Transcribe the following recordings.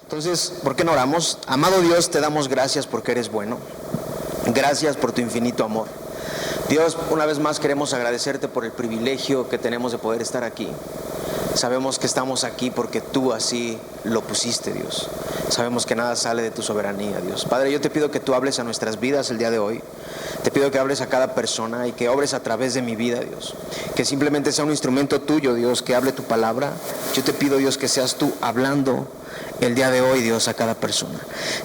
Entonces, ¿por qué no oramos? Amado Dios, te damos gracias porque eres bueno. Gracias por tu infinito amor. Dios, una vez más queremos agradecerte por el privilegio que tenemos de poder estar aquí. Sabemos que estamos aquí porque tú así lo pusiste, Dios. Sabemos que nada sale de tu soberanía, Dios. Padre, yo te pido que tú hables a nuestras vidas el día de hoy. Te pido que hables a cada persona y que obres a través de mi vida, Dios. Que simplemente sea un instrumento tuyo, Dios, que hable tu palabra. Yo te pido, Dios, que seas tú hablando el día de hoy, Dios, a cada persona.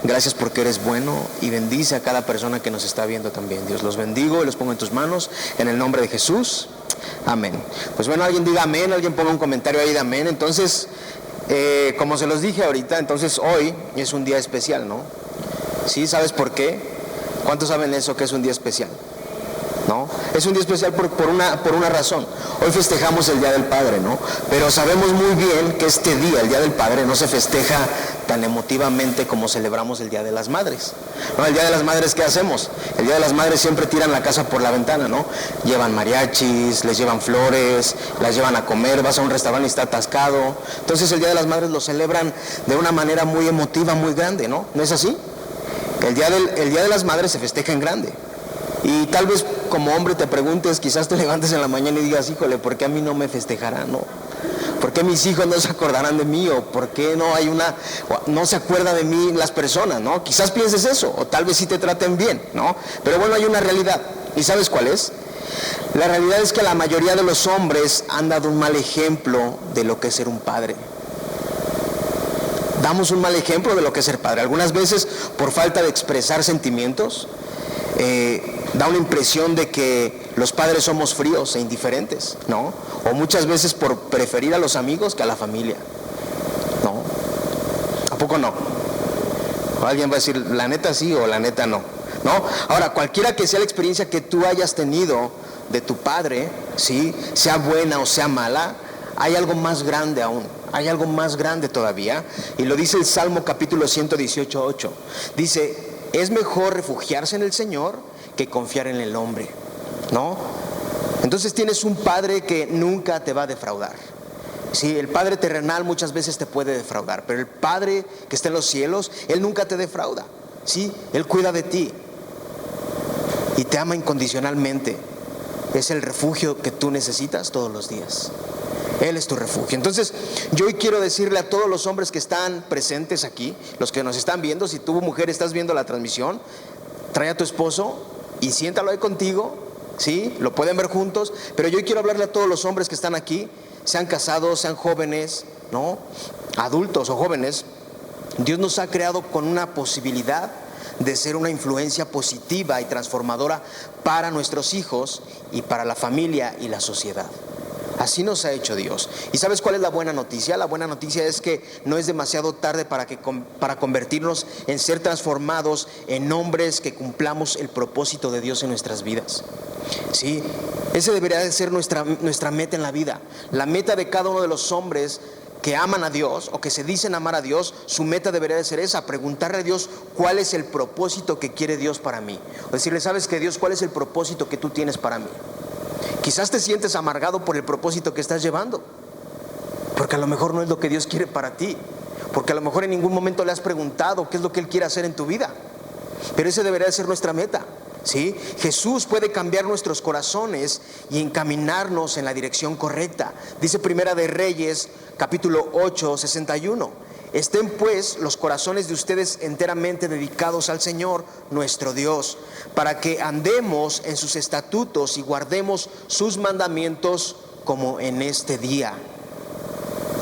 Gracias porque eres bueno y bendice a cada persona que nos está viendo también, Dios. Los bendigo y los pongo en tus manos en el nombre de Jesús. Amén. Pues bueno, alguien diga amén, alguien ponga un comentario ahí de amén. Entonces, como se los dije ahorita, entonces hoy es un día especial, ¿no? ¿Sí? ¿Sabes por qué? ¿Cuántos saben eso, que es un día especial? ¿No? Es un día especial por una razón. Hoy festejamos el Día del Padre, ¿no? Pero sabemos muy bien que este día, el Día del Padre, no se festeja tan emotivamente como celebramos el Día de las Madres, ¿no? El Día de las Madres, ¿qué hacemos? El Día de las Madres siempre tiran la casa por la ventana, ¿no? Llevan mariachis, les llevan flores, las llevan a comer, vas a un restaurante y está atascado. Entonces el Día de las Madres lo celebran de una manera muy emotiva, muy grande, ¿no? ¿No es así? El día de las Madres se festeja en grande. Y tal vez como hombre te preguntes, quizás te levantes en la mañana y digas, híjole, ¿por qué a mí no me festejarán? ¿No? ¿Por qué mis hijos no se acordarán de mí? ¿O por qué no se acuerda de mí las personas? ¿No? Quizás pienses eso, o tal vez sí te traten bien, ¿no? Pero bueno, hay una realidad. ¿Y sabes cuál es? La realidad es que la mayoría de los hombres han dado un mal ejemplo de lo que es ser un padre. Damos un mal ejemplo de lo que es ser padre. Algunas veces por falta de expresar sentimientos, da una impresión de que los padres somos fríos e indiferentes, ¿no? O muchas veces por preferir a los amigos que a la familia, ¿no? ¿A poco no? O alguien va a decir, la neta sí o la neta no, ¿no? Ahora, cualquiera que sea la experiencia que tú hayas tenido de tu padre, ¿sí? Sea buena o sea mala, hay algo más grande aún. Hay algo más grande todavía, y lo dice el Salmo capítulo 118:8. Dice, es mejor refugiarse en el Señor que confiar en el hombre, ¿no? Entonces tienes un padre que nunca te va a defraudar. Sí, el padre terrenal muchas veces te puede defraudar, pero el padre que está en los cielos, Él nunca te defrauda, ¿sí? Él cuida de ti y te ama incondicionalmente. Es el refugio que tú necesitas todos los días. Él es tu refugio. Entonces, yo hoy quiero decirle a todos los hombres que están presentes aquí, los que nos están viendo, si tú, mujer, estás viendo la transmisión, trae a tu esposo y siéntalo ahí contigo, ¿sí? Lo pueden ver juntos, pero yo hoy quiero hablarle a todos los hombres que están aquí, sean casados, sean jóvenes, ¿no? Adultos o jóvenes. Dios nos ha creado con una posibilidad de ser una influencia positiva y transformadora para nuestros hijos y para la familia y la sociedad. Así nos ha hecho Dios. ¿Y sabes cuál es la buena noticia? La buena noticia es que no es demasiado tarde para convertirnos en ser transformados en hombres que cumplamos el propósito de Dios en nuestras vidas. Sí, ese debería de ser nuestra meta en la vida. La meta de cada uno de los hombres que aman a Dios o que se dicen amar a Dios, su meta debería de ser esa, preguntarle a Dios cuál es el propósito que quiere Dios para mí. O decirle, ¿sabes qué, Dios? ¿Cuál es el propósito que tú tienes para mí? Quizás te sientes amargado por el propósito que estás llevando, porque a lo mejor no es lo que Dios quiere para ti, porque a lo mejor en ningún momento le has preguntado qué es lo que Él quiere hacer en tu vida. Pero esa debería de ser nuestra meta, ¿sí? Jesús puede cambiar nuestros corazones y encaminarnos en la dirección correcta. Dice Primera de Reyes, capítulo 8:61. Estén pues los corazones de ustedes enteramente dedicados al Señor nuestro Dios, para que andemos en sus estatutos y guardemos sus mandamientos como en este día.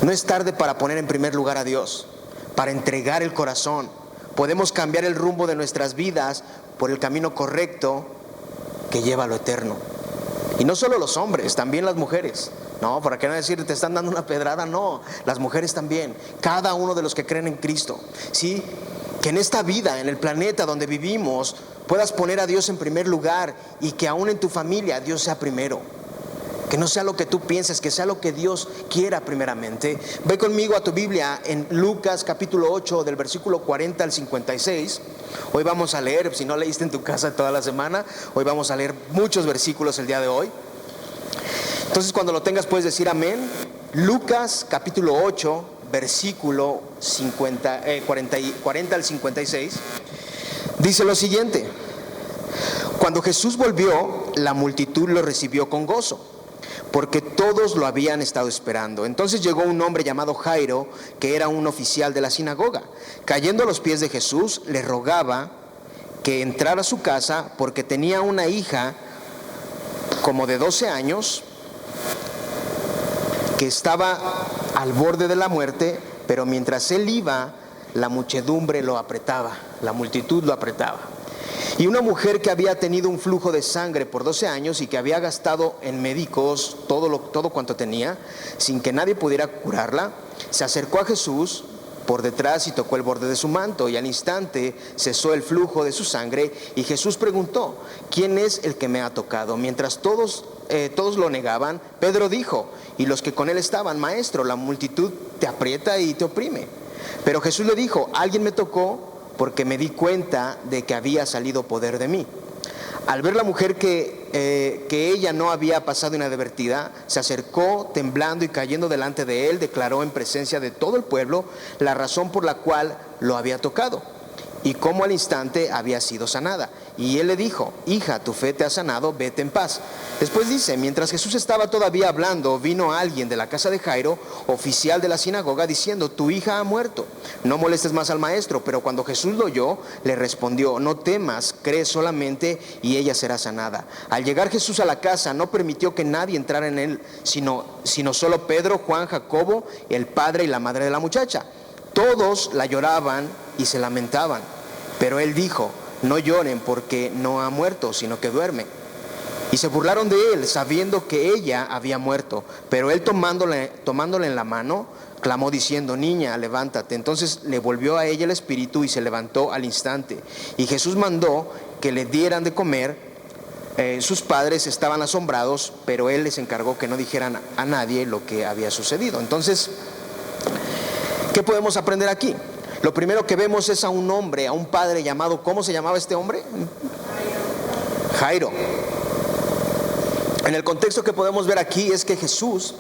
No es tarde para poner en primer lugar a Dios, para entregar el corazón. Podemos cambiar el rumbo de nuestras vidas por el camino correcto que lleva a lo eterno. Y no solo los hombres, también las mujeres. No, para qué no decir, te están dando una pedrada, no, las mujeres también, cada uno de los que creen en Cristo, ¿sí? Que en esta vida, en el planeta donde vivimos, puedas poner a Dios en primer lugar y que aún en tu familia Dios sea primero. Que no sea lo que tú pienses, que sea lo que Dios quiera primeramente. Ve conmigo a tu Biblia en Lucas capítulo 8 del versículo 40 al 56. Hoy vamos a leer, si no leíste en tu casa toda la semana, hoy vamos a leer muchos versículos el día de hoy. Entonces cuando lo tengas puedes decir amén. Lucas capítulo 8 versículo 40 al 56, dice lo siguiente: cuando Jesús volvió, la multitud lo recibió con gozo, porque todos lo habían estado esperando. Entonces llegó un hombre llamado Jairo, que era un oficial de la sinagoga. Cayendo a los pies de Jesús, le rogaba que entrara a su casa, porque tenía una hija como de 12 años, que estaba al borde de la muerte, pero mientras él iba, la muchedumbre lo apretaba, la multitud lo apretaba. Y una mujer que había tenido un flujo de sangre por 12 años y que había gastado en médicos todo cuanto tenía, sin que nadie pudiera curarla, se acercó a Jesús por detrás y tocó el borde de su manto, y al instante cesó el flujo de su sangre. Y Jesús preguntó: ¿quién es el que me ha tocado? Mientras todos lo negaban, Pedro dijo, y los que con él estaban: Maestro, la multitud te aprieta y te oprime. Pero Jesús le dijo: alguien me tocó, porque me di cuenta de que había salido poder de mí. Al ver la mujer que ella no había pasado inadvertida, se acercó temblando, y cayendo delante de él, declaró en presencia de todo el pueblo la razón por la cual lo había tocado, y cómo al instante había sido sanada. Y él le dijo: hija, tu fe te ha sanado, vete en paz. Después dice: mientras Jesús estaba todavía hablando, vino alguien de la casa de Jairo, oficial de la sinagoga, diciendo: tu hija ha muerto, no molestes más al maestro. Pero cuando Jesús lo oyó, le respondió: no temas, cree solamente y ella será sanada. Al llegar Jesús a la casa, no permitió que nadie entrara en él, sino solo Pedro, Juan, Jacobo, el padre y la madre de la muchacha. Todos la lloraban y se lamentaban, pero él dijo: no lloren, porque no ha muerto, sino que duerme. Y se burlaron de él, sabiendo que ella había muerto. Pero él, tomándole en la mano, clamó diciendo: niña, levántate. Entonces le volvió a ella el espíritu y se levantó al instante. Y Jesús mandó que le dieran de comer. Sus padres estaban asombrados, pero él les encargó que no dijeran a nadie lo que había sucedido. Entonces, ¿qué podemos aprender aquí? Lo primero que vemos es a un hombre, a un padre llamado, ¿cómo se llamaba este hombre? Jairo. En el contexto que podemos ver aquí es que Jesús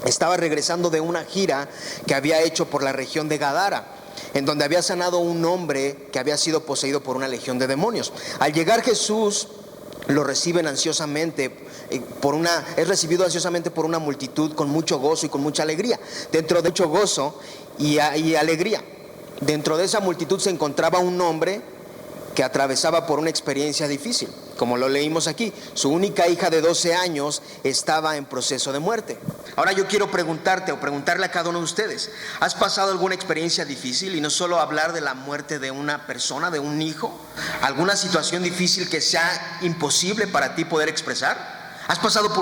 estaba regresando de una gira que había hecho por la región de Gadara, en donde había sanado a un hombre que había sido poseído por una legión de demonios. Al llegar Jesús, lo reciben ansiosamente, es recibido ansiosamente por una multitud con mucho gozo y con mucha alegría. Dentro de mucho gozo y alegría, dentro de esa multitud se encontraba un hombre que atravesaba por una experiencia difícil. Como lo leímos aquí, su única hija de 12 años estaba en proceso de muerte. Ahora yo quiero preguntarle a cada uno de ustedes: ¿has pasado alguna experiencia difícil? Y no solo hablar de la muerte de una persona, de un hijo, alguna situación difícil que sea imposible para ti poder expresar. ¿Has pasado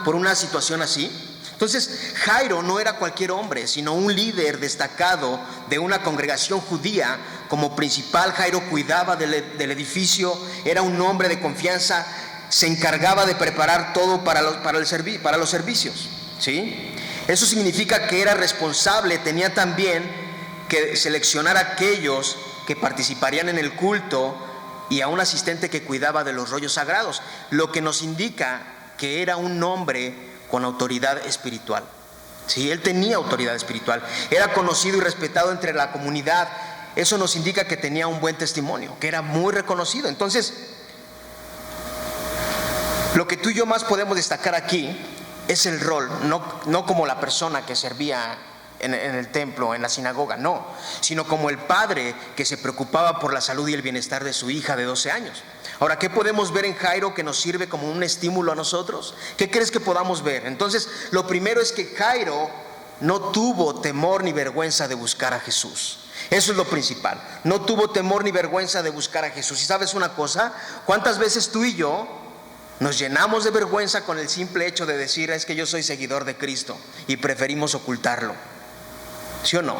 por una situación así? Entonces, Jairo no era cualquier hombre, sino un líder destacado de una congregación judía. Como principal, Jairo cuidaba del edificio, era un hombre de confianza, se encargaba de preparar todo para los servicios, ¿sí? Eso significa que era responsable, tenía también que seleccionar a aquellos que participarían en el culto y a un asistente que cuidaba de los rollos sagrados, lo que nos indica que era un hombre con autoridad espiritual. Sí, él tenía autoridad espiritual, era conocido y respetado entre la comunidad. Eso nos indica que tenía un buen testimonio, que era muy reconocido. Entonces, lo que tú y yo más podemos destacar aquí es el rol, no como la persona que servía en el templo, en la sinagoga, no, sino como el padre que se preocupaba por la salud y el bienestar de su hija de 12 años. Ahora, ¿qué podemos ver en Jairo que nos sirve como un estímulo a nosotros? ¿Qué crees que podamos ver? Entonces, lo primero es que Jairo no tuvo temor ni vergüenza de buscar a Jesús. Eso es lo principal. No tuvo temor ni vergüenza de buscar a Jesús. ¿Y sabes una cosa? ¿Cuántas veces tú y yo nos llenamos de vergüenza con el simple hecho de decir: es que yo soy seguidor de Cristo, y preferimos ocultarlo? ¿Sí o no?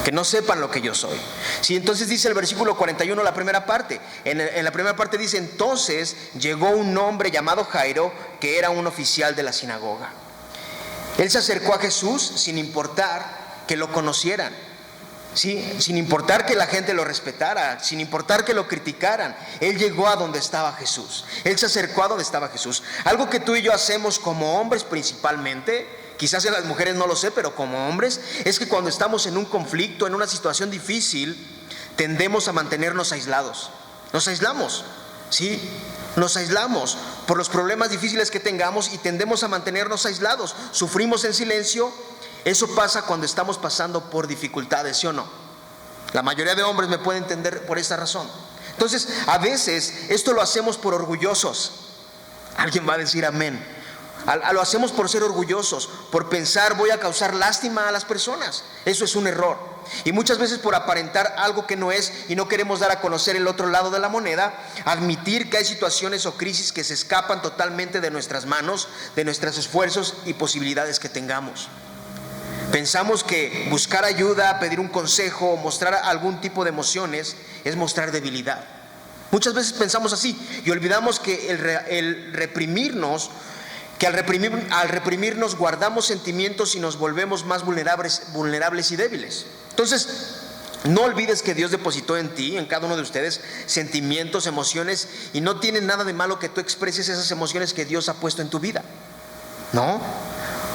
Que no sepan lo que yo soy. Sí, entonces dice el versículo 41, la primera parte. En la primera parte dice: entonces llegó un hombre llamado Jairo, que era un oficial de la sinagoga. Él se acercó a Jesús sin importar que lo conocieran. ¿sí? Sin importar que la gente lo respetara, sin importar que lo criticaran, él llegó a donde estaba Jesús. Él se acercó a donde estaba Jesús. Algo que tú y yo hacemos como hombres principalmente, quizás en las mujeres no lo sé, pero como hombres, es que cuando estamos en un conflicto, en una situación difícil, tendemos a mantenernos aislados. Nos aislamos, ¿sí? Nos aislamos por los problemas difíciles que tengamos y tendemos a mantenernos aislados. Sufrimos en silencio. Eso pasa cuando estamos pasando por dificultades, ¿sí o no? La mayoría de hombres me pueden entender por esta razón. Entonces, a veces esto lo hacemos por orgullosos. Alguien va a decir amén. Lo hacemos por ser orgullosos, por pensar voy a causar lástima a las personas. Eso es un error. Y muchas veces por aparentar algo que no es y no queremos dar a conocer el otro lado de la moneda, admitir que hay situaciones o crisis que se escapan totalmente de nuestras manos, de nuestros esfuerzos y posibilidades que tengamos. Pensamos que buscar ayuda, pedir un consejo o mostrar algún tipo de emociones es mostrar debilidad. Muchas veces pensamos así y olvidamos que al reprimirnos guardamos sentimientos y nos volvemos más vulnerables y débiles. Entonces, no olvides que Dios depositó en ti, en cada uno de ustedes, sentimientos, emociones, y no tiene nada de malo que tú expreses esas emociones que Dios ha puesto en tu vida, ¿no?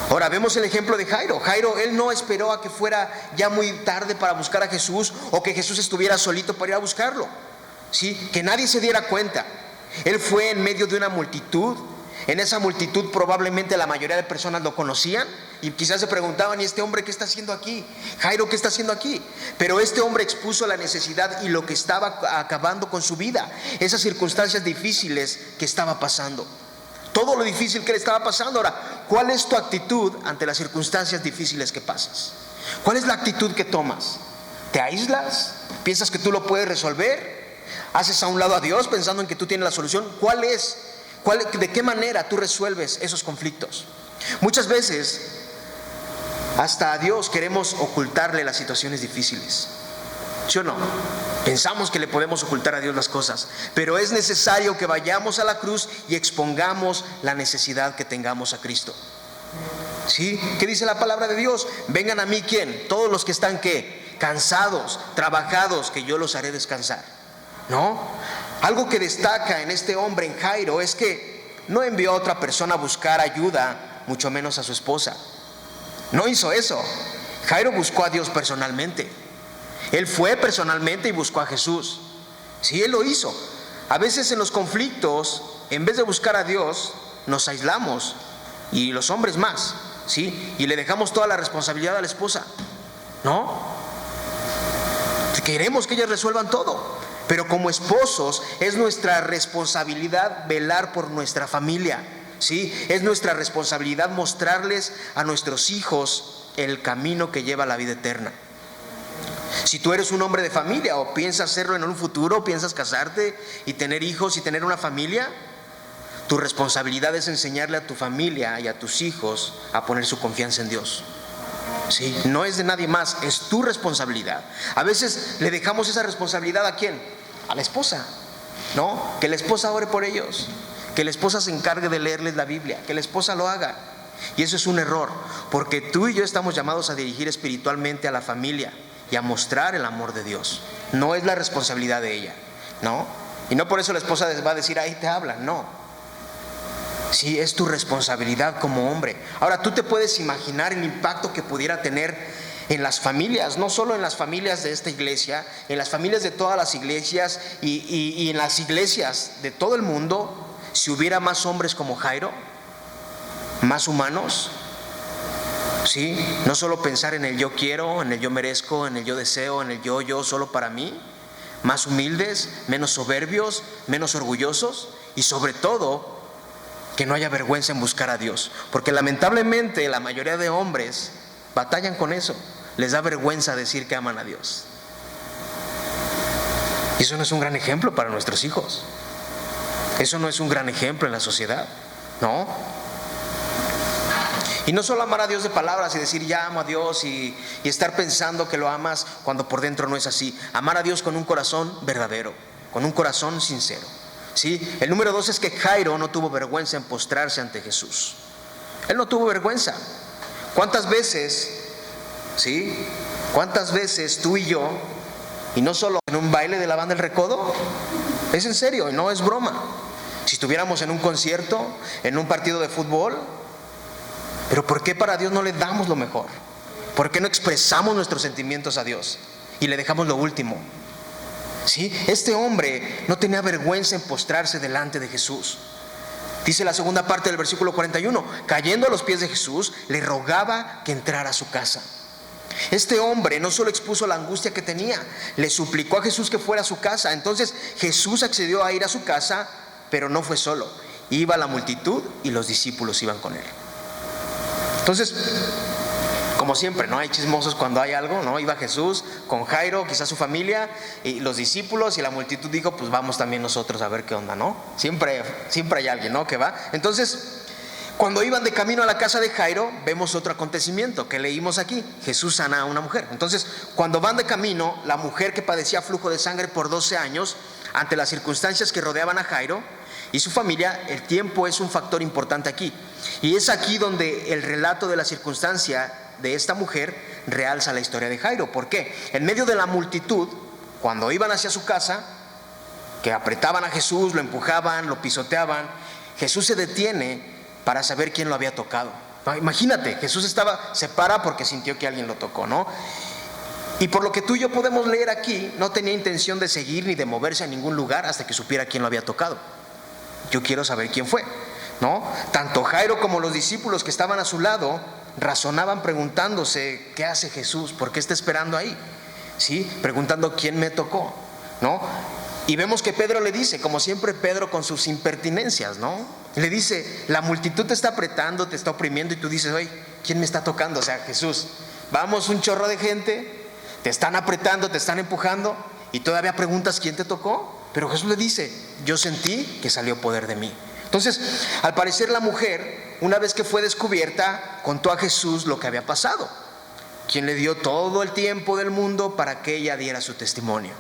Ahora vemos el ejemplo de Jairo. Jairo, él no esperó a que fuera ya muy tarde para buscar a Jesús o que Jesús estuviera solito para ir a buscarlo, ¿sí? Que nadie se diera cuenta. Él fue en medio de una multitud. En esa multitud probablemente la mayoría de personas lo conocían y quizás se preguntaban, ¿y este hombre qué está haciendo aquí? Jairo, ¿qué está haciendo aquí? Pero este hombre expuso la necesidad y lo que estaba acabando con su vida, esas circunstancias difíciles que estaba pasando, todo lo difícil que le estaba pasando. Ahora, ¿cuál es tu actitud ante las circunstancias difíciles que pasas? ¿Cuál es la actitud que tomas? ¿Te aíslas? ¿Piensas que tú lo puedes resolver? ¿Haces a un lado a Dios pensando en que tú tienes la solución? ¿De qué manera tú resuelves esos conflictos? Muchas veces, hasta a Dios queremos ocultarle las situaciones difíciles, ¿sí o no? Pensamos que le podemos ocultar a Dios las cosas, pero es necesario que vayamos a la cruz y expongamos la necesidad que tengamos a Cristo. ¿Sí? ¿Qué dice la palabra de Dios? Vengan a mí, ¿quién? Todos los que están, ¿qué? Cansados, trabajados, que yo los haré descansar, ¿no? Algo que destaca en este hombre, en Jairo, es que no envió a otra persona a buscar ayuda, mucho menos a su esposa. No hizo eso. Jairo buscó a Dios personalmente. Él fue personalmente y buscó a Jesús. Sí, él lo hizo. A veces en los conflictos, en vez de buscar a Dios, nos aislamos, y los hombres más, ¿sí? Y le dejamos toda la responsabilidad a la esposa, ¿no? Queremos que ellas resuelvan todo. Pero como esposos es nuestra responsabilidad velar por nuestra familia, ¿sí? Es nuestra responsabilidad mostrarles a nuestros hijos el camino que lleva a la vida eterna. Si tú eres un hombre de familia o piensas hacerlo en un futuro, piensas casarte y tener hijos y tener una familia, tu responsabilidad es enseñarle a tu familia y a tus hijos a poner su confianza en Dios. Sí, no es de nadie más, es tu responsabilidad. A veces le dejamos esa responsabilidad ¿a quién? A la esposa, ¿no? Que la esposa ore por ellos, que la esposa se encargue de leerles la Biblia, que la esposa lo haga. Y eso es un error, porque tú y yo estamos llamados a dirigir espiritualmente a la familia y a mostrar el amor de Dios. No es la responsabilidad de ella, ¿no? Y no por eso la esposa va a decir, ahí te hablan, no. Sí, es tu responsabilidad como hombre. Ahora, tú te puedes imaginar el impacto que pudiera tener en las familias, no solo en las familias de esta iglesia, en las familias de todas las iglesias y en las iglesias de todo el mundo, si hubiera más hombres como Jairo, más humanos. Sí, no solo pensar en el yo quiero, en el yo merezco, en el yo deseo, en el yo solo para mí, más humildes, menos soberbios, menos orgullosos y sobre todo que no haya vergüenza en buscar a Dios, porque lamentablemente la mayoría de hombres batallan con eso, les da vergüenza decir que aman a Dios. Y eso no es un gran ejemplo para nuestros hijos, eso no es un gran ejemplo en la sociedad, ¿no? Y no solo amar a Dios de palabras y decir ya amo a Dios y estar pensando que lo amas cuando por dentro no es así. Amar a Dios con un corazón verdadero, con un corazón sincero. ¿Sí? El número 2 es que Jairo no tuvo vergüenza en postrarse ante Jesús. Él no tuvo vergüenza. ¿Cuántas veces, sí, ¿Cuántas veces tú y yo, y no solo en un baile de la banda El Recodo, es en serio y no es broma, si estuviéramos en un concierto, en un partido de fútbol, pero ¿por qué para Dios no le damos lo mejor? ¿Por qué no expresamos nuestros sentimientos a Dios y le dejamos lo último? ¿Sí? Este hombre no tenía vergüenza en postrarse delante de Jesús. Dice la segunda parte del versículo 41, cayendo a los pies de Jesús, le rogaba que entrara a su casa. Este hombre no solo expuso la angustia que tenía, le suplicó a Jesús que fuera a su casa. Entonces Jesús accedió a ir a su casa, pero no fue solo. Iba la multitud y los discípulos iban con él. Entonces, como siempre, ¿no? Hay chismosos cuando hay algo, ¿no? Iba Jesús con Jairo, quizás su familia, y los discípulos, y la multitud dijo, pues vamos también nosotros a ver qué onda, ¿no? Siempre hay alguien, ¿no? Que va. Entonces, cuando iban de camino a la casa de Jairo, vemos otro acontecimiento que leímos aquí. Jesús sana a una mujer. Entonces, cuando van de camino, la mujer que padecía flujo de sangre por 12 años, ante las circunstancias que rodeaban a Jairo y su familia, el tiempo es un factor importante aquí. Y es aquí donde el relato de la circunstancia de esta mujer realza la historia de Jairo. ¿Por qué? En medio de la multitud, cuando iban hacia su casa, que apretaban a Jesús, lo empujaban, lo pisoteaban, Jesús se detiene para saber quién lo había tocado. Imagínate, Jesús se para porque sintió que alguien lo tocó, ¿no? Y por lo que tú y yo podemos leer aquí, no tenía intención de seguir ni de moverse a ningún lugar hasta que supiera quién lo había tocado. Yo quiero saber quién fue, ¿no? Tanto Jairo como los discípulos que estaban a su lado razonaban preguntándose, ¿qué hace Jesús? ¿Por qué está esperando ahí? ¿Sí? Preguntando quién me tocó, ¿no? Y vemos que Pedro le dice, como siempre Pedro con sus impertinencias, ¿no? Le dice, la multitud te está apretando, te está oprimiendo, y tú dices, oye, ¿quién me está tocando? O sea, Jesús, vamos un chorro de gente, te están apretando, te están empujando, y todavía preguntas quién te tocó. Pero Jesús le dice, yo sentí que salió poder de mí. Entonces, al parecer la mujer, una vez que fue descubierta, contó a Jesús lo que había pasado, quien le dio todo el tiempo del mundo para que ella diera su testimonio,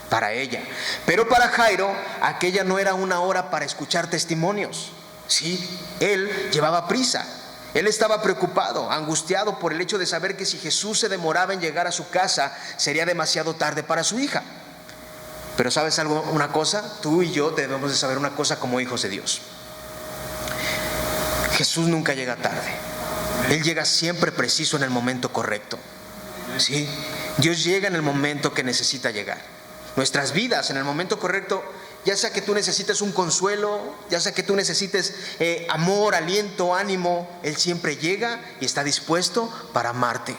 para ella. Pero para Jairo, aquella no era una hora para escuchar testimonios. Sí, él llevaba prisa, él estaba preocupado, angustiado por el hecho de saber que si Jesús se demoraba en llegar a su casa, sería demasiado tarde para su hija. Pero ¿sabes algo? Una cosa, tú y yo debemos de saber una cosa como hijos de Dios. Jesús nunca llega tarde. Él llega siempre preciso en el momento correcto. ¿Sí? Dios llega en el momento que necesita llegar. Nuestras vidas en el momento correcto, ya sea que tú necesites un consuelo, ya sea que tú necesites amor, aliento, ánimo, Él siempre llega y está dispuesto para amarte.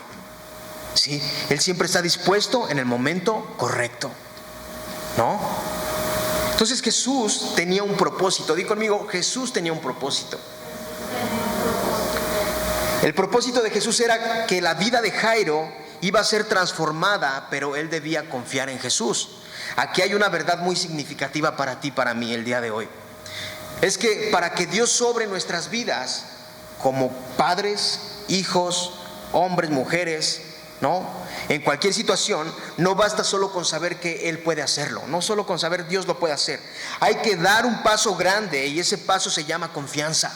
¿Sí? Él siempre está dispuesto en el momento correcto, ¿no? Entonces Jesús tenía un propósito. Di conmigo, Jesús tenía un propósito. El propósito de Jesús era que la vida de Jairo iba a ser transformada, pero él debía confiar en Jesús. Aquí hay una verdad muy significativa para ti, para mí, el día de hoy. Es que para que Dios sobre nuestras vidas, como padres, hijos, hombres, mujeres, ¿no? En cualquier situación, no basta solo con saber que Él puede hacerlo, no solo con saber Dios lo puede hacer. Hay que dar un paso grande, y ese paso se llama confianza.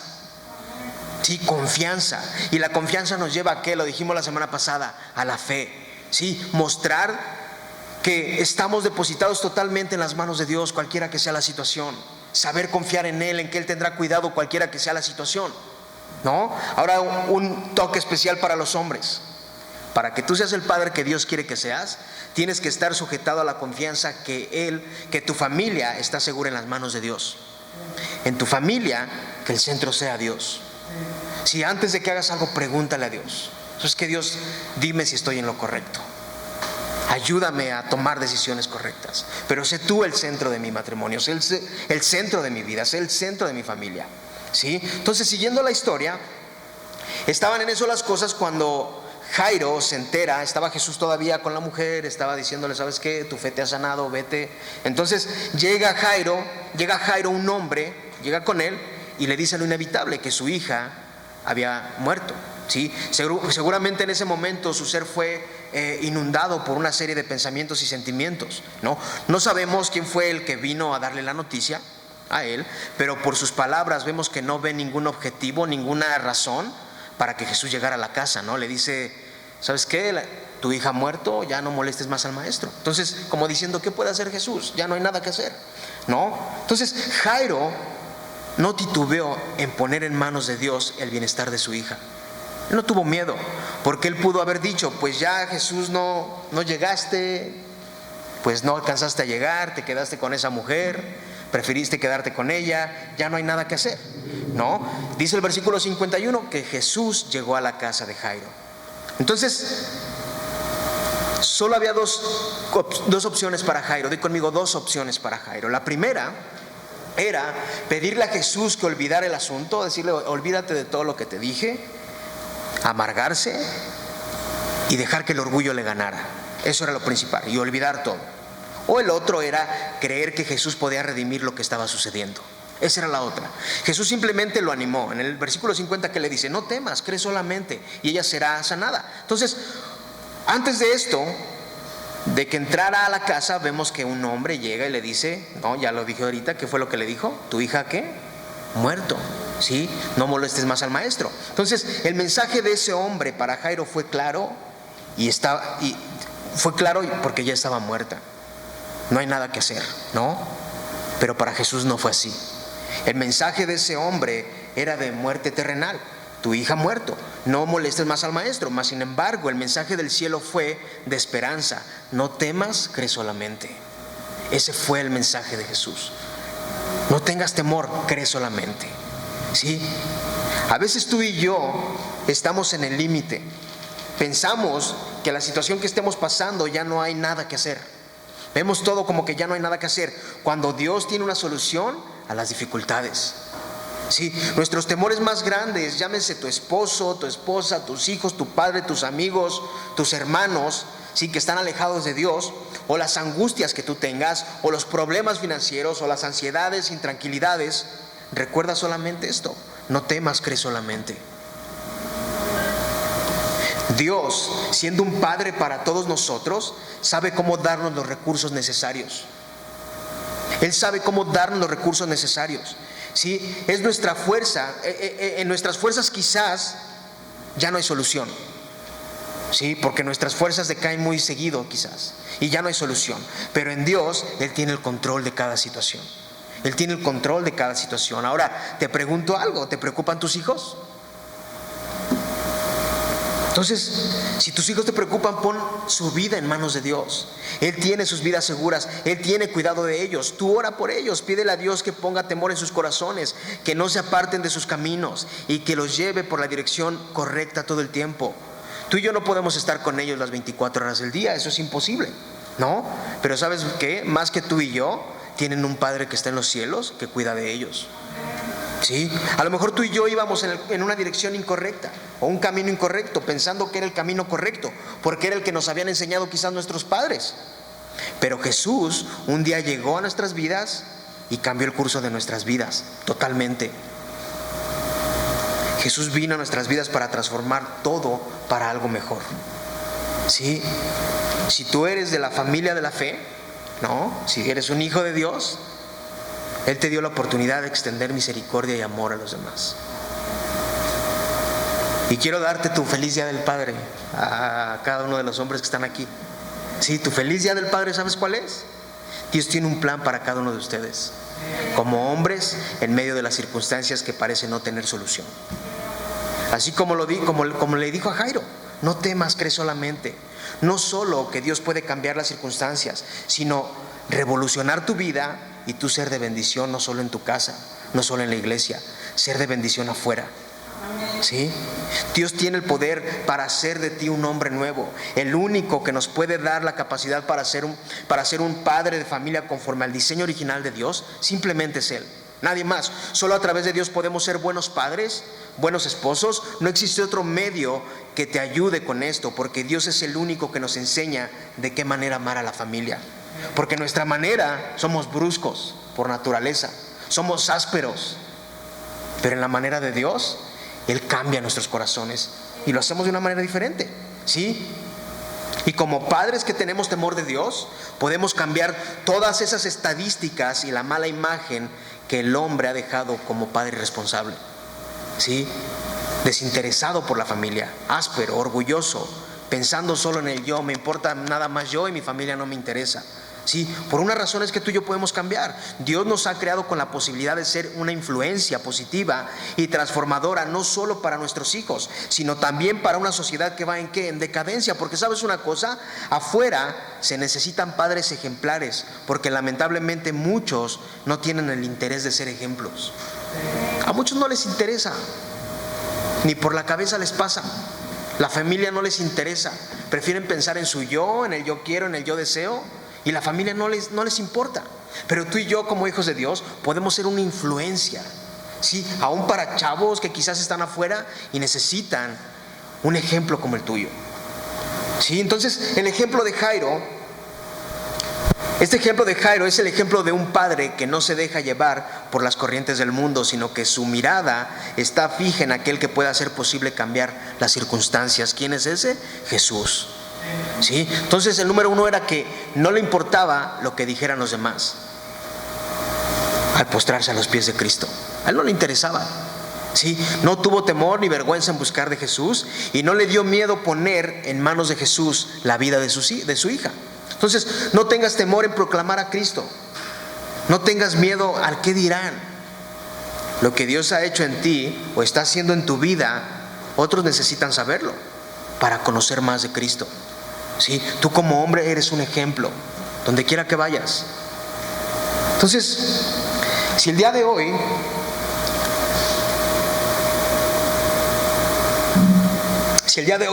Sí, confianza. Y la confianza nos lleva a ¿qué? Lo dijimos la semana pasada, a la fe. Sí, mostrar que estamos depositados totalmente en las manos de Dios, cualquiera que sea la situación. Saber confiar en Él, en que Él tendrá cuidado cualquiera que sea la situación, ¿no? Ahora un toque especial para los hombres. Para que tú seas el padre que Dios quiere que seas, tienes que estar sujetado a la confianza que tu familia está segura en las manos de Dios. En tu familia, que el centro sea Dios. Si antes de que hagas algo, pregúntale a Dios. Es que Dios, dime si estoy en lo correcto. Ayúdame a tomar decisiones correctas. Pero sé tú el centro de mi matrimonio, sé el centro de mi vida, sé el centro de mi familia. ¿Sí? Entonces, siguiendo la historia, estaban en eso las cosas cuando Jairo se entera. Estaba Jesús todavía con la mujer, estaba diciéndole, ¿sabes qué? Tu fe te ha sanado, vete. Entonces llega Jairo, un hombre, llega con él y le dice lo inevitable, que su hija había muerto. ¿Sí? Seguramente en ese momento su ser fue inundado por una serie de pensamientos y sentimientos, ¿no? No sabemos quién fue el que vino a darle la noticia a él, pero por sus palabras vemos que no ve ningún objetivo, ninguna razón para que Jesús llegara a la casa, ¿no? Le dice, ¿sabes qué? Tu hija ha muerto, ya no molestes más al maestro. Entonces, como diciendo, ¿qué puede hacer Jesús? Ya no hay nada que hacer, ¿no? Entonces, Jairo no titubeó en poner en manos de Dios el bienestar de su hija. Él no tuvo miedo, porque él pudo haber dicho, pues ya Jesús no llegaste, pues no alcanzaste a llegar, te quedaste con esa mujer, preferiste quedarte con ella, ya no hay nada que hacer, ¿no? Dice el versículo 51 que Jesús llegó a la casa de Jairo. Entonces, solo había dos opciones para Jairo. Di conmigo, dos opciones para Jairo. La primera era pedirle a Jesús que olvidara el asunto, decirle, olvídate de todo lo que te dije, amargarse y dejar que el orgullo le ganara. Eso era lo principal, y olvidar todo. O el otro era creer que Jesús podía redimir lo que estaba sucediendo. Esa era la otra. Jesús simplemente lo animó. En el versículo 50 que le dice, no temas, cree solamente y ella será sanada. Entonces, antes de esto, de que entrara a la casa, vemos que un hombre llega y le dice, no, ya lo dije ahorita, ¿qué fue lo que le dijo? ¿Tu hija qué? Muerto, ¿sí? No molestes más al maestro. Entonces, el mensaje de ese hombre para Jairo fue claro, y fue claro porque ya estaba muerta. No hay nada que hacer, ¿no? Pero para Jesús no fue así. El mensaje de ese hombre era de muerte terrenal. Tu hija ha muerto, no molestes más al maestro. Mas sin embargo, el mensaje del cielo fue de esperanza. No temas, cree solamente. Ese fue el mensaje de Jesús. No tengas temor, cree solamente. ¿Sí? A veces tú y yo estamos en el límite. Pensamos que la situación que estemos pasando ya no hay nada que hacer. Vemos todo como que ya no hay nada que hacer, cuando Dios tiene una solución a las dificultades. Sí, nuestros temores más grandes, llámese tu esposo, tu esposa, tus hijos, tu padre, tus amigos, tus hermanos, sí, que están alejados de Dios, o las angustias que tú tengas, o los problemas financieros, o las ansiedades, intranquilidades. Recuerda solamente esto: no temas, cree solamente. Dios, siendo un padre para todos nosotros, sabe cómo darnos los recursos necesarios. Él sabe cómo darnos los recursos necesarios. ¿Sí? Es nuestra fuerza. En nuestras fuerzas quizás ya no hay solución. ¿Sí? Porque nuestras fuerzas decaen muy seguido quizás, y ya no hay solución. Pero en Dios, Él tiene el control de cada situación. Él tiene el control de cada situación. Ahora, te pregunto algo: ¿te preocupan tus hijos? Entonces, si tus hijos te preocupan, pon su vida en manos de Dios. Él tiene sus vidas seguras, Él tiene cuidado de ellos. Tú ora por ellos, pídele a Dios que ponga temor en sus corazones, que no se aparten de sus caminos y que los lleve por la dirección correcta todo el tiempo. Tú y yo no podemos estar con ellos las 24 horas del día, eso es imposible, ¿no? Pero ¿sabes qué? Más que tú y yo, tienen un Padre que está en los cielos que cuida de ellos. ¿Sí? A lo mejor tú y yo íbamos en una dirección incorrecta, o un camino incorrecto, pensando que era el camino correcto, porque era el que nos habían enseñado quizás nuestros padres. Pero Jesús un día llegó a nuestras vidas y cambió el curso de nuestras vidas totalmente. Jesús vino a nuestras vidas para transformar todo para algo mejor. ¿Sí? Si tú eres de la familia de la fe, ¿no? Si eres un hijo de Dios, Él te dio la oportunidad de extender misericordia y amor a los demás. Y quiero darte tu feliz día del Padre a cada uno de los hombres que están aquí. Sí, tu feliz día del Padre, ¿sabes cuál es? Dios tiene un plan para cada uno de ustedes, como hombres en medio de las circunstancias que parecen no tener solución. Así como le dijo a Jairo: no temas, cree solamente. No solo que Dios puede cambiar las circunstancias, sino revolucionar tu vida y tú ser de bendición, no solo en tu casa, no solo en la iglesia, ser de bendición afuera. ¿Sí? Dios tiene el poder para hacer de ti un hombre nuevo. El único que nos puede dar la capacidad para ser un padre de familia conforme al diseño original de Dios, simplemente es Él, nadie más. Solo a través de Dios podemos ser buenos padres, buenos esposos. No existe otro medio que te ayude con esto, porque Dios es el único que nos enseña de qué manera amar a la familia. Porque nuestra manera, somos bruscos por naturaleza, somos ásperos, pero en la manera de Dios, Él cambia nuestros corazones y lo hacemos de una manera diferente, ¿sí? Y como padres que tenemos temor de Dios, podemos cambiar todas esas estadísticas y la mala imagen que el hombre ha dejado como padre irresponsable, ¿sí? Desinteresado por la familia, áspero, orgulloso, pensando solo en el yo, me importa nada más yo y mi familia no me interesa. Sí, por una razón es que tú y yo podemos cambiar. Dios nos ha creado con la posibilidad de ser una influencia positiva y transformadora, no solo para nuestros hijos, sino también para una sociedad que va en ¿qué? En decadencia. Porque sabes una cosa, afuera se necesitan padres ejemplares, porque lamentablemente muchos no tienen el interés de ser ejemplos. A muchos no les interesa, ni por la cabeza les pasa. La familia no les interesa, prefieren pensar en su yo, en el yo quiero, en el yo deseo. Y la familia no les importa. Pero tú y yo, como hijos de Dios, podemos ser una influencia, ¿sí? Aún para chavos que quizás están afuera y necesitan un ejemplo como el tuyo, ¿sí? Entonces, el ejemplo de Jairo, este ejemplo de Jairo es el ejemplo de un padre que no se deja llevar por las corrientes del mundo, sino que su mirada está fija en aquel que puede hacer posible cambiar las circunstancias. ¿Quién es ese? Jesús. ¿Sí? Entonces el número uno era que no le importaba lo que dijeran los demás al postrarse a los pies de Cristo. A él no le interesaba, ¿sí? No tuvo temor ni vergüenza en buscar de Jesús y no le dio miedo poner en manos de Jesús la vida de su hija. Entonces no tengas temor en proclamar a Cristo, no tengas miedo al qué dirán. Lo que Dios ha hecho en ti o está haciendo en tu vida, otros necesitan saberlo para conocer más de Cristo. ¿Sí? Tú como hombre eres un ejemplo donde quiera que vayas. Entonces, si el día de hoy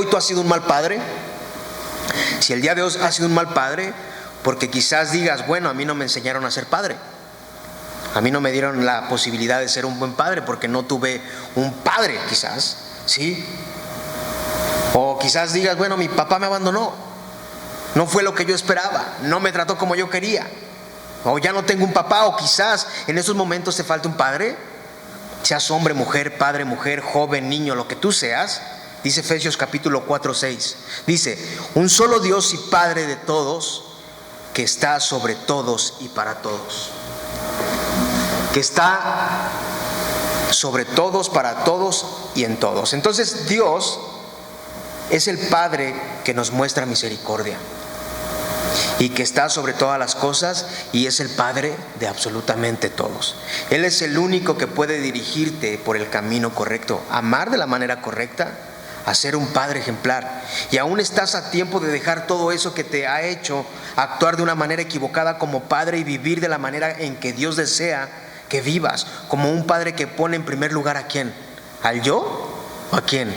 tú has sido un mal padre, si el día de hoy has sido un mal padre, porque quizás digas, bueno, a mí no me enseñaron a ser padre, a mí no me dieron la posibilidad de ser un buen padre porque no tuve un padre, quizás, ¿sí? O quizás digas, bueno, mi papá me abandonó, no fue lo que yo esperaba, no me trató como yo quería, o ya no tengo un papá, o quizás en esos momentos te falta un padre. Seas hombre, mujer, padre, mujer, joven, niño, lo que tú seas. Dice Efesios capítulo 4:6, dice: un solo Dios y Padre de todos, que está sobre todos y para todos. Que está sobre todos, para todos y en todos. Entonces Dios es el Padre que nos muestra misericordia y que está sobre todas las cosas, y es el Padre de absolutamente todos. Él es el único que puede dirigirte por el camino correcto, amar de la manera correcta, a ser un padre ejemplar. Y aún estás a tiempo de dejar todo eso que te ha hecho actuar de una manera equivocada como padre y vivir de la manera en que Dios desea que vivas, como un padre que pone en primer lugar ¿a quién? ¿Al yo? ¿O a quién?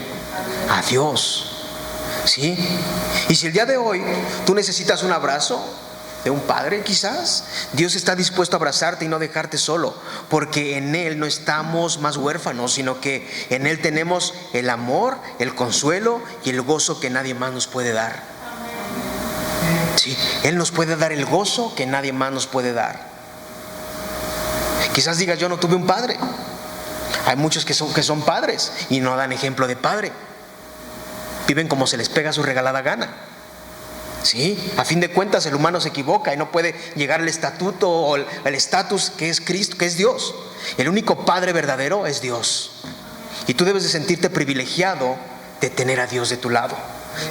A Dios. ¿Sí? Y si el día de hoy tú necesitas un abrazo de un padre, quizás Dios está dispuesto a abrazarte y no dejarte solo, porque en Él no estamos más huérfanos, sino que en Él tenemos el amor, el consuelo y el gozo que nadie más nos puede dar. Sí, Él nos puede dar el gozo que nadie más nos puede dar. Quizás digas, yo no tuve un padre. Hay muchos que son padres y no dan ejemplo de padre. Viven como se les pega su regalada gana. Sí, a fin de cuentas el humano se equivoca y no puede llegar al estatuto o el estatus que es Cristo, que es Dios. El único Padre verdadero es Dios. Y tú debes de sentirte privilegiado de tener a Dios de tu lado.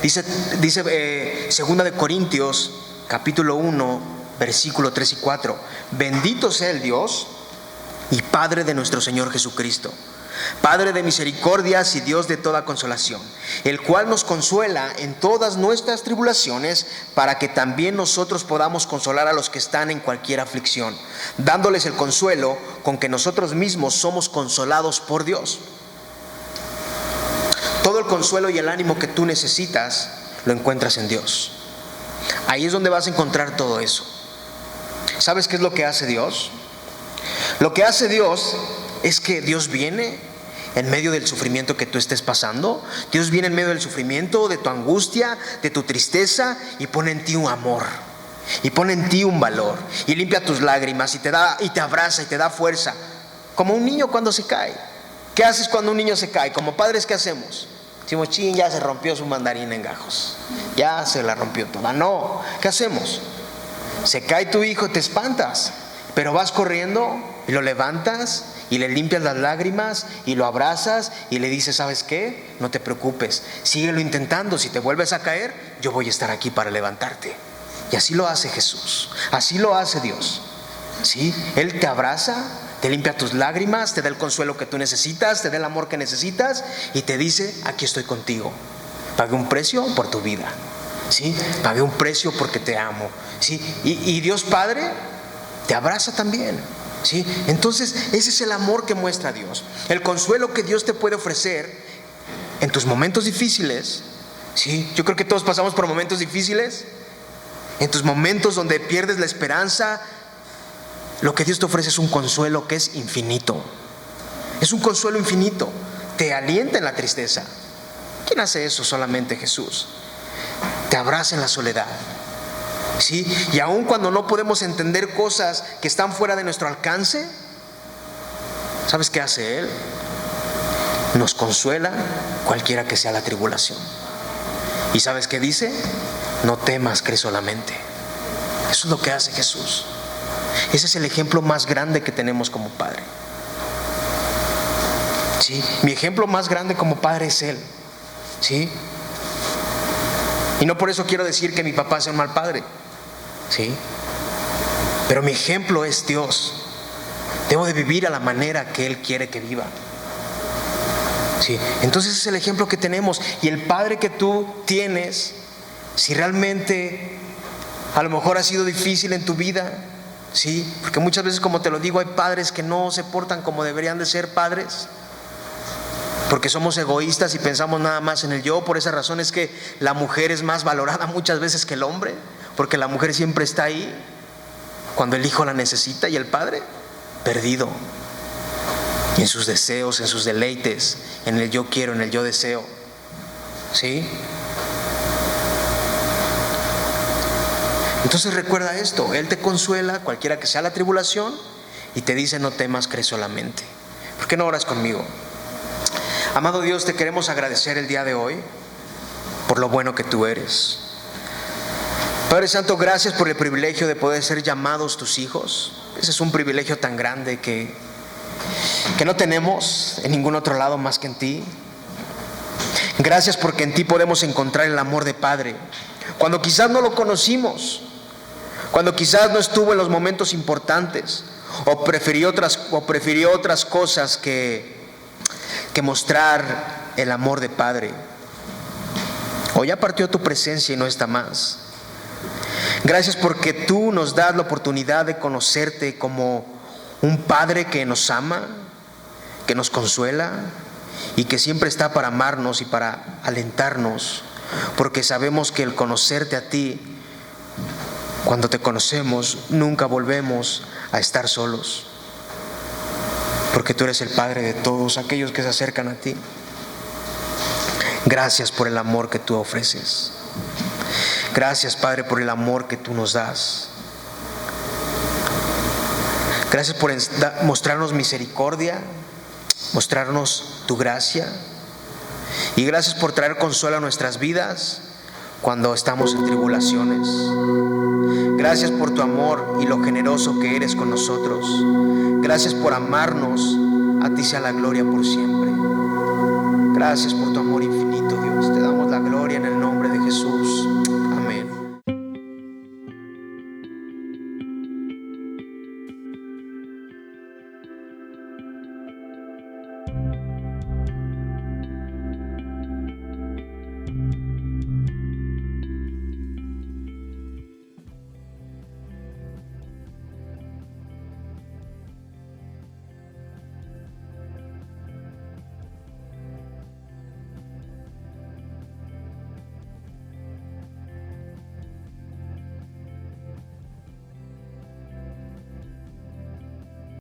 Dice 2 de Corintios capítulo 1 versículo 3 y 4: bendito sea el Dios y Padre de nuestro Señor Jesucristo, Padre de misericordias y Dios de toda consolación, el cual nos consuela en todas nuestras tribulaciones, para que también nosotros podamos consolar a los que están en cualquier aflicción, dándoles el consuelo con que nosotros mismos somos consolados por Dios. Todo el consuelo y el ánimo que tú necesitas lo encuentras en Dios. Ahí es donde vas a encontrar todo eso. ¿Sabes qué es lo que hace Dios? Lo que hace Dios es que Dios viene en medio del sufrimiento que tú estés pasando. Dios viene en medio del sufrimiento, de tu angustia, de tu tristeza, y pone en ti un amor, y pone en ti un valor, y limpia tus lágrimas, y te abraza y te da fuerza, como un niño cuando se cae. ¿Qué haces cuando un niño se cae? Como padres, ¿qué hacemos? Decimos, chin, ya se rompió su mandarina en gajos, ya se la rompió toda. No, ¿qué hacemos? Se cae tu hijo, te espantas, pero vas corriendo y lo levantas y le limpias las lágrimas y lo abrazas y le dices: ¿sabes qué? No te preocupes, síguelo intentando. Si te vuelves a caer, yo voy a estar aquí para levantarte. Y así lo hace Jesús, así lo hace Dios. ¿Sí? Él te abraza, te limpia tus lágrimas, te da el consuelo que tú necesitas, te da el amor que necesitas y te dice: aquí estoy contigo. Pagué un precio por tu vida, ¿sí? Pagué un precio porque te amo, ¿sí? Y Dios Padre te abraza también, ¿sí? Entonces ese es el amor que muestra Dios, el consuelo que Dios te puede ofrecer en tus momentos difíciles, ¿sí? Yo creo que todos pasamos por momentos difíciles. En tus momentos donde pierdes la esperanza, lo que Dios te ofrece es un consuelo que es infinito. Es un consuelo infinito. Te alienta en la tristeza. ¿Quién hace eso? Solamente Jesús. Te abraza en la soledad, ¿sí? Y aun cuando no podemos entender cosas que están fuera de nuestro alcance, ¿sabes qué hace Él? Nos consuela cualquiera que sea la tribulación. ¿Y sabes qué dice? No temas, cree solamente. Eso es lo que hace Jesús. Ese es el ejemplo más grande que tenemos como Padre, ¿sí? Mi ejemplo más grande como Padre es Él, ¿sí? Y no por eso quiero decir que mi papá sea un mal padre, ¿sí? Pero mi ejemplo es Dios. Debo de vivir a la manera que Él quiere que viva, ¿sí? Entonces es el ejemplo que tenemos. Y el padre que tú tienes, si realmente a lo mejor ha sido difícil en tu vida, ¿sí? Porque muchas veces, como te lo digo, hay padres que no se portan como deberían de ser padres, porque somos egoístas y pensamos nada más en el yo. Por esa razón es que la mujer es más valorada muchas veces que el hombre, porque la mujer siempre está ahí cuando el hijo la necesita, y el padre perdido, y en sus deseos, en sus deleites, en el yo quiero, en el yo deseo, ¿sí? Entonces recuerda esto: Él te consuela cualquiera que sea la tribulación y te dice: no temas, cree solamente. ¿Por qué no oras conmigo? Amado Dios, te queremos agradecer el día de hoy por lo bueno que tú eres. Padre Santo, gracias por el privilegio de poder ser llamados tus hijos. Ese es un privilegio tan grande que no tenemos en ningún otro lado más que en ti. Gracias porque en ti podemos encontrar el amor de Padre, cuando quizás no lo conocimos, cuando quizás no estuvo en los momentos importantes, o prefirió otras cosas que mostrar el amor de Padre. O ya partió tu presencia y no está más. Gracias porque tú nos das la oportunidad de conocerte como un Padre que nos ama, que nos consuela y que siempre está para amarnos y para alentarnos, porque sabemos que el conocerte a ti, cuando te conocemos, nunca volvemos a estar solos, porque tú eres el Padre de todos aquellos que se acercan a ti. Gracias por el amor que tú ofreces. Gracias, Padre, por el amor que tú nos das. Gracias por mostrarnos misericordia, mostrarnos tu gracia, y gracias por traer consuelo a nuestras vidas cuando estamos en tribulaciones. Gracias por tu amor y lo generoso que eres con nosotros. Gracias por amarnos. A ti sea la gloria por siempre. Gracias por tu amor